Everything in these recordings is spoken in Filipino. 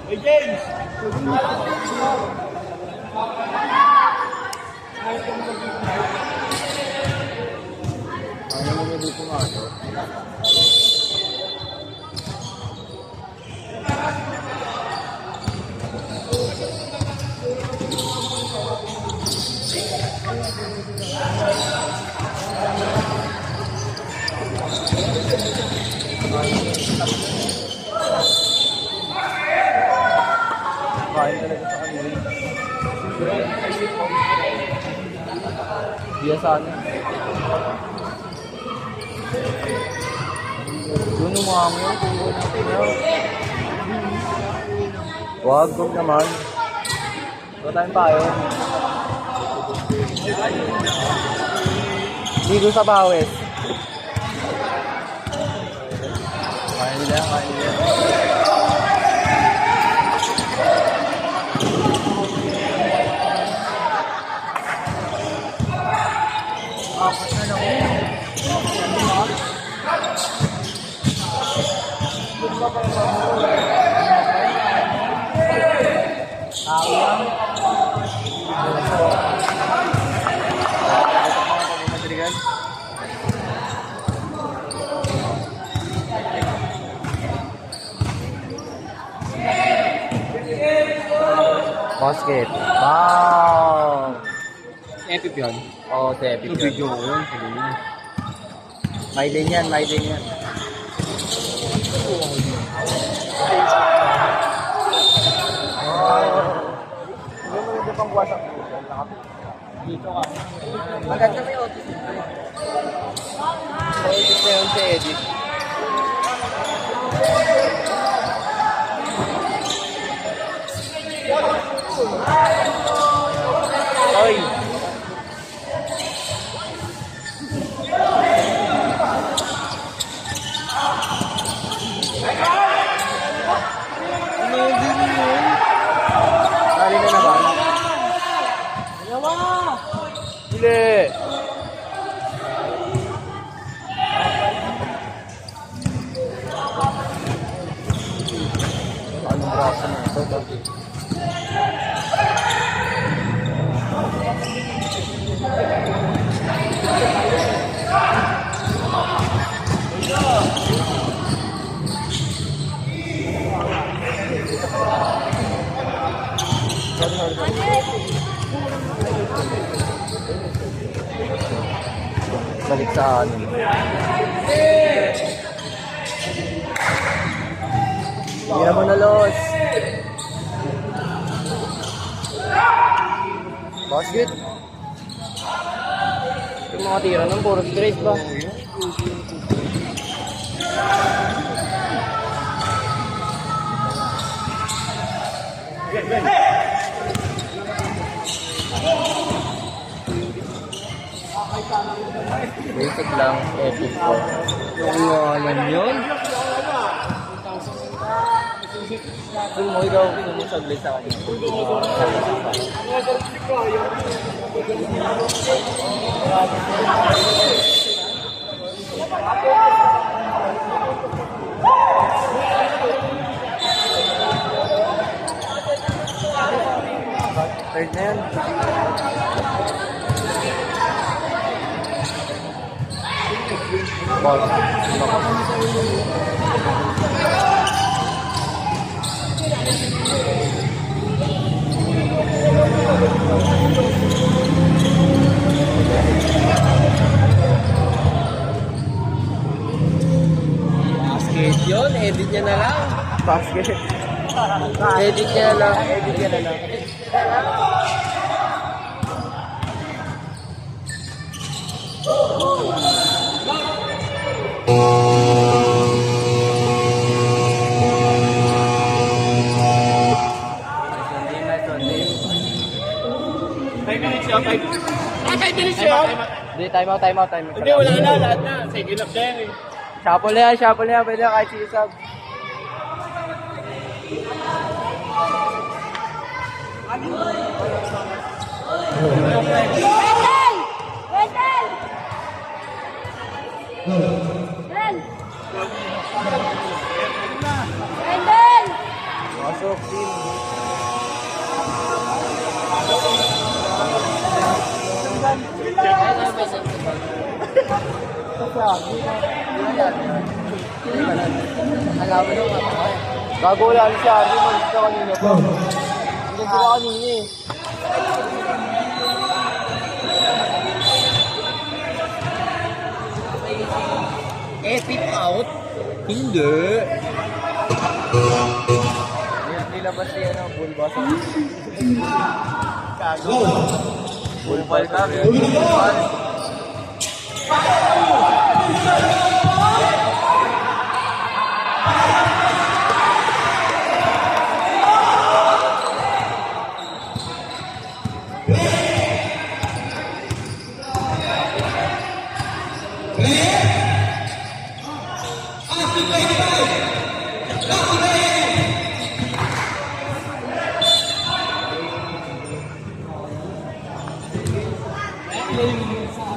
Ano mo dito nga ito? Kain talaga sa kanila. Biyasan. Doon umangin. Wag naman. Ito tayong payo. Dito sa bawes. Kain nila. Basket. Wow! Epic yun. Oo, sa epic Ito video ko yun. May din yan. Maganda pang wasak dito ka. Maganda may auto. Edit na yun sa edit. Oy! Kali na naman. Hili! Anong braso na ito? Balik sa anin. Hindi mo na los. Basket. Yung mga tira ng puro straight ba? Basic lang, epic po. Iwanan yun. Kung mo ikaw, sumusaglit sa kanya. Third na yan. Ball. Basket yun. Edit niya na lang. Basket. Edit niya na lang. Hindi, time out. Hindi, wala na. Lahat na. Sige lang din eh. Shuffle na yan. Pwede na kahit sisab. Pasok, Alam mo nung ako eh. Bago wala si Arnie, malis ka kanina pa. Hindi ko kanina eh. Epic out? Hindi. Nilabas niya ng bulbas. Kago. Bulbal ka. Bulbal.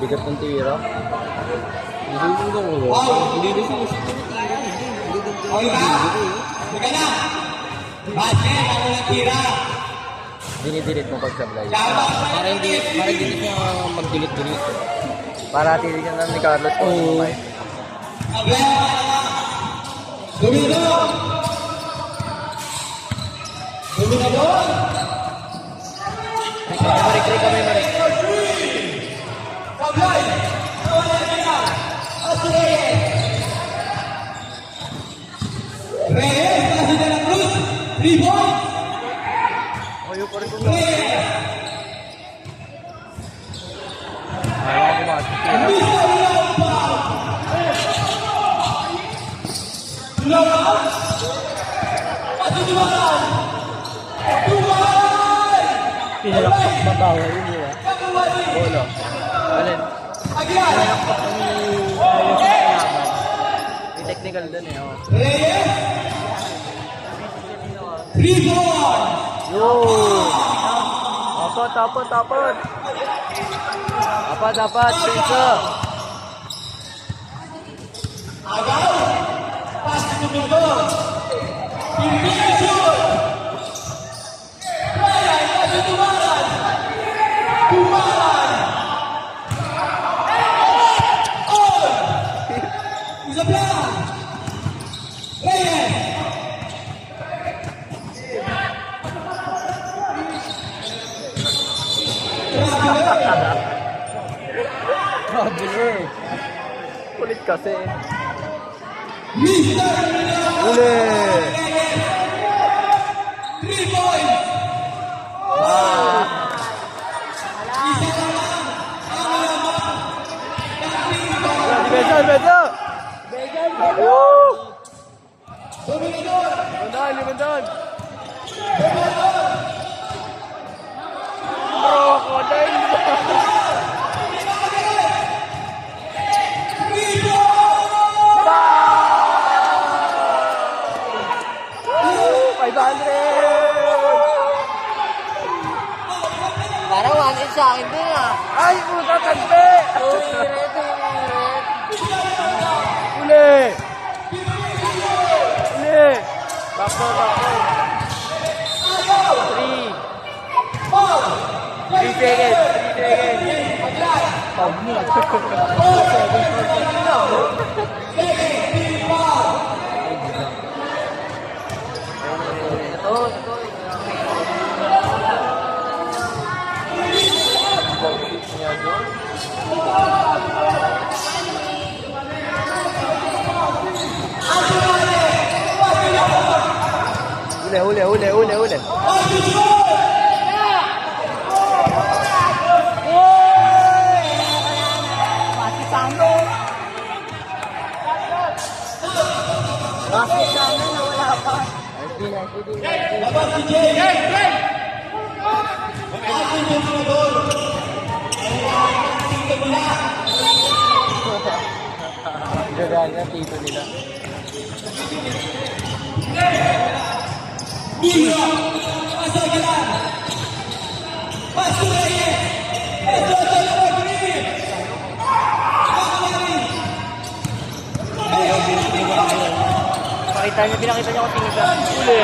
Bigat ng tira. Hindi ko ulo. Hindi na sinisip ko ng tira. Dinidilit mo pag sablay. Para hindi siya magdilit-dilit. Para titignan na ni Carlos kung ano ba. Ayaw pa rin kung ayaw ko makasipin. Pinalakpak ba tawa yun yun ah? Bolo. Alin? Pinalakpak ni ayos sa kalaban. May technical dun eh. Oh. Yo! Apat. Apat, Pinsa! Traveler. Kulit kasi. Uli! 3 points! Beza! Woo! Limandan! Crocodile! Parang 1-8 sa akin din ah. Ay, puta tagpe! Uli! Back. 3 seconds. Uli. Bakit sana nawala pa? Gagana, tito nila. Pinakita niya kung sino siya. Uli!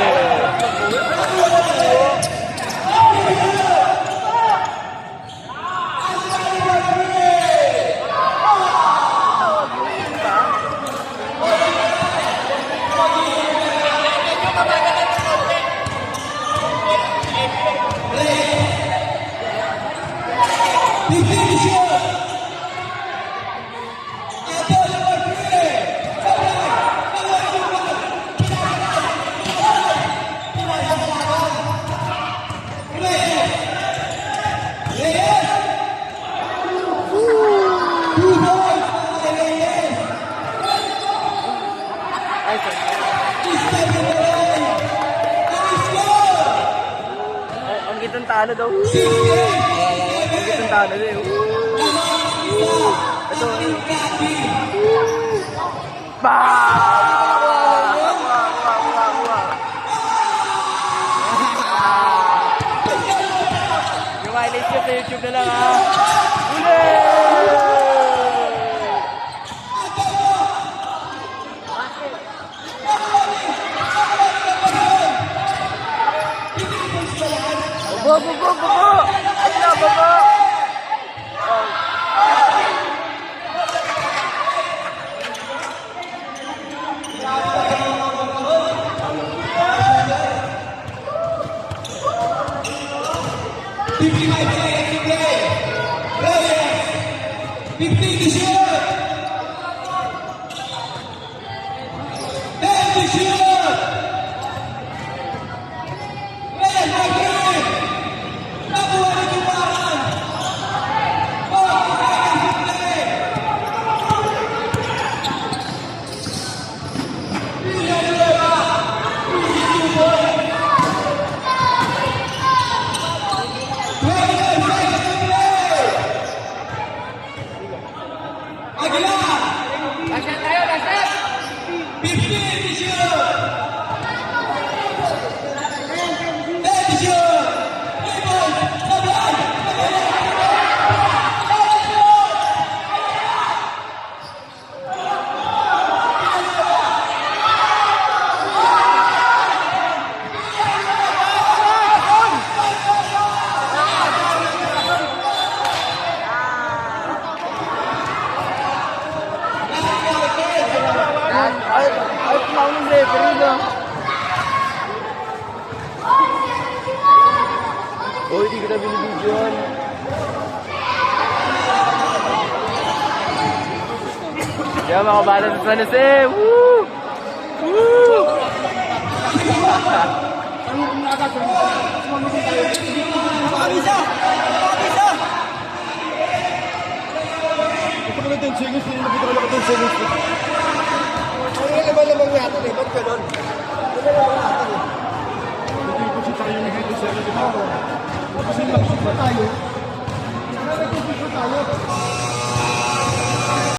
Ay, sorry. Ang gitang talo daw. Ang gitang talo daw. Ito. Yung highlights nyo sa YouTube na lang ha. Uli! Baba! Ayun na, baba! Ay, maunang referee ba? Oh, hindi kita binibidyoan. Kaya mga bata sa San Jose! Woo! Woo! Lamang natin eh, ba't ganun? Kasi nag-shoot pa tayo.